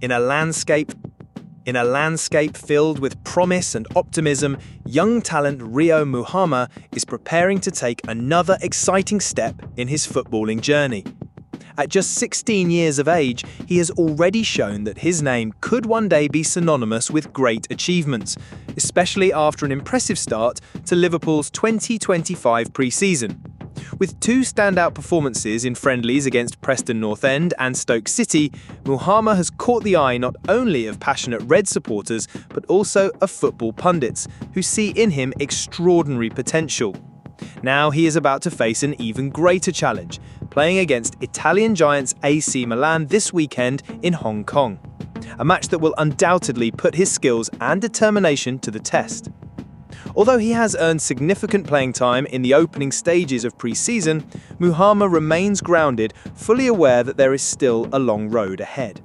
In a landscape filled with promise and optimism, young talent Rio Muhrer is preparing to take another exciting step in his footballing journey. At just 16 years of age, he has already shown that his name could one day be synonymous with great achievements, especially after an impressive start to Liverpool's 2025 pre-season. With two standout performances in friendlies against Preston North End and Stoke City, Mohamed has caught the eye not only of passionate Red supporters, but also of football pundits, who see in him extraordinary potential. Now he is about to face an even greater challenge, playing against Italian giants AC Milan this weekend in Hong Kong. A match that will undoubtedly put his skills and determination to the test. Although he has earned significant playing time in the opening stages of pre-season, Ngumoha remains grounded, fully aware that there is still a long road ahead.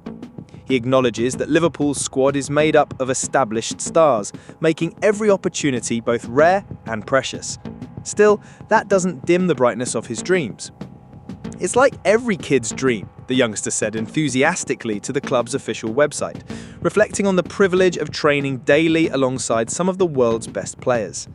He acknowledges that Liverpool's squad is made up of established stars, making every opportunity both rare and precious. Still, that doesn't dim the brightness of his dreams. "It's like every kid's dream," the youngster said enthusiastically to the club's official website, reflecting on the privilege of training daily alongside some of the world's best players.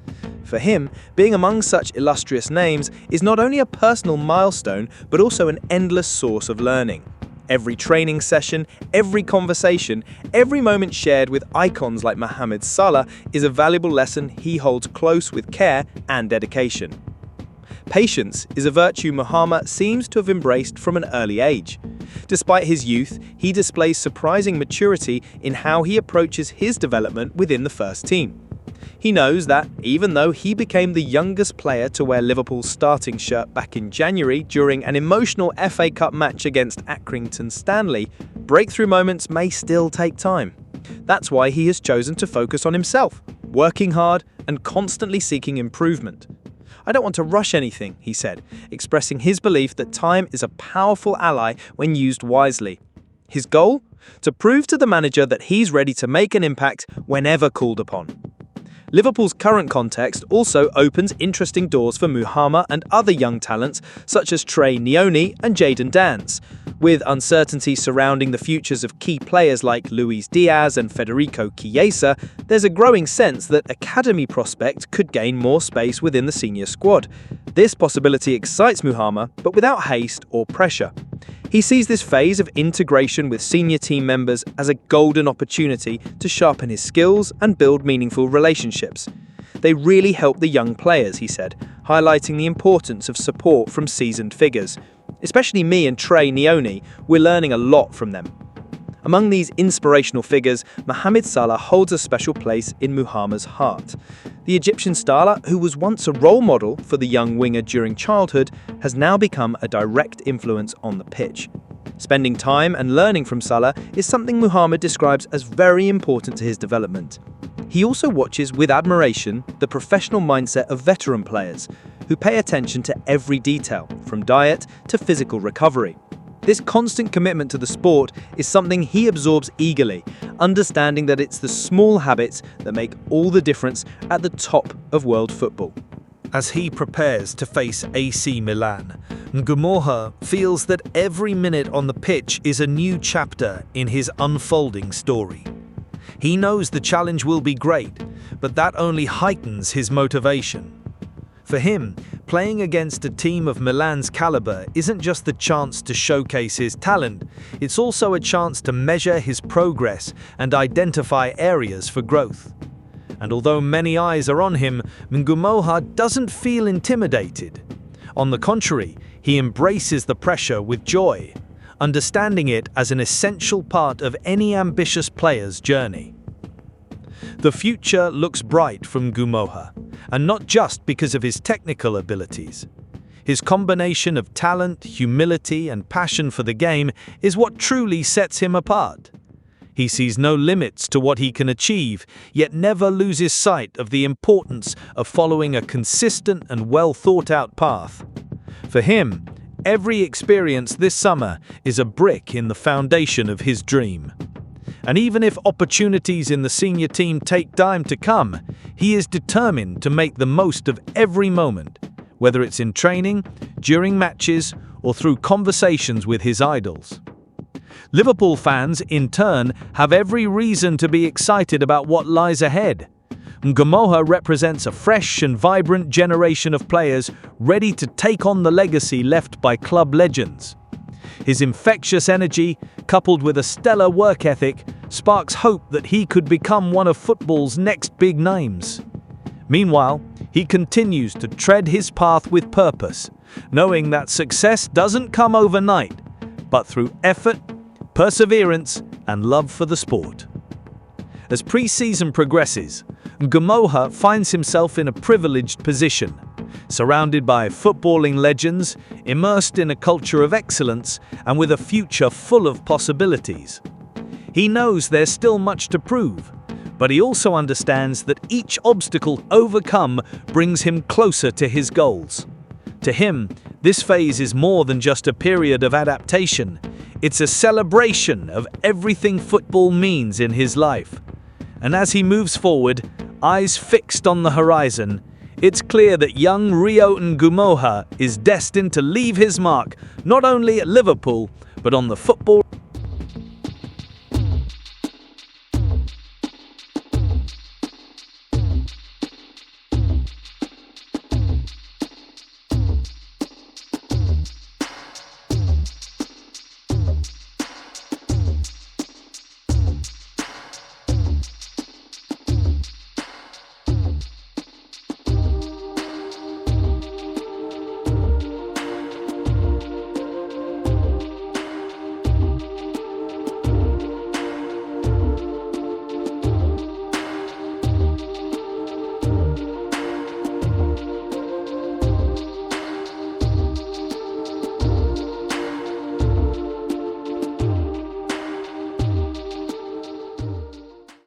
For him, being among such illustrious names is not only a personal milestone, but also an endless source of learning. Every training session, every conversation, every moment shared with icons like Mohamed Salah is a valuable lesson he holds close with care and dedication. Patience is a virtue Mohamed seems to have embraced from an early age. Despite his youth, he displays surprising maturity in how he approaches his development within the first team. He knows that, even though he became the youngest player to wear Liverpool's starting shirt back in January during an emotional FA Cup match against Accrington Stanley, breakthrough moments may still take time. That's why he has chosen to focus on himself, working hard and constantly seeking improvement. "I don't want to rush anything," he said, expressing his belief that time is a powerful ally when used wisely. His goal? To prove to the manager that he's ready to make an impact whenever called upon. Liverpool's current context also opens interesting doors for Ngumoha and other young talents such as Trey Nyoni and Jadon Dance. With uncertainty surrounding the futures of key players like Luis Diaz and Federico Chiesa, there's a growing sense that academy prospects could gain more space within the senior squad. This possibility excites Ngumoha, but without haste or pressure. He sees this phase of integration with senior team members as a golden opportunity to sharpen his skills and build meaningful relationships. "They really help the young players," he said, highlighting the importance of support from seasoned figures. "Especially me and Trey Nyoni, we're learning a lot from them." Among these inspirational figures, Mohamed Salah holds a special place in Ngumoha's heart. The Egyptian star, who was once a role model for the young winger during childhood, has now become a direct influence on the pitch. Spending time and learning from Salah is something Ngumoha describes as very important to his development. He also watches with admiration the professional mindset of veteran players, who pay attention to every detail, from diet to physical recovery. This constant commitment to the sport is something he absorbs eagerly, understanding that it's the small habits that make all the difference at the top of world football. As he prepares to face AC Milan, Ngumoha feels that every minute on the pitch is a new chapter in his unfolding story. He knows the challenge will be great, but that only heightens his motivation. For him, playing against a team of Milan's caliber isn't just the chance to showcase his talent, it's also a chance to measure his progress and identify areas for growth. And although many eyes are on him, Ngumoha doesn't feel intimidated. On the contrary, he embraces the pressure with joy, understanding it as an essential part of any ambitious player's journey. The future looks bright from Ngumoha, and not just because of his technical abilities. His combination of talent, humility, and passion for the game is what truly sets him apart. He sees no limits to what he can achieve, yet never loses sight of the importance of following a consistent and well-thought-out path. For him, every experience this summer is a brick in the foundation of his dream. And even if opportunities in the senior team take time to come, he is determined to make the most of every moment, whether it's in training, during matches, or through conversations with his idols. Liverpool fans, in turn, have every reason to be excited about what lies ahead. Ngumoha represents a fresh and vibrant generation of players ready to take on the legacy left by club legends. His infectious energy, coupled with a stellar work ethic, sparks hope that he could become one of football's next big names. Meanwhile, he continues to tread his path with purpose, knowing that success doesn't come overnight, but through effort, perseverance, and love for the sport. As pre-season progresses, Ngumoha finds himself in a privileged position, surrounded by footballing legends, immersed in a culture of excellence, and with a future full of possibilities. He knows there's still much to prove, but he also understands that each obstacle overcome brings him closer to his goals. To him, this phase is more than just a period of adaptation. It's a celebration of everything football means in his life. And as he moves forward, eyes fixed on the horizon, it's clear that young Rio Ngumoha is destined to leave his mark not only at Liverpool, but on the football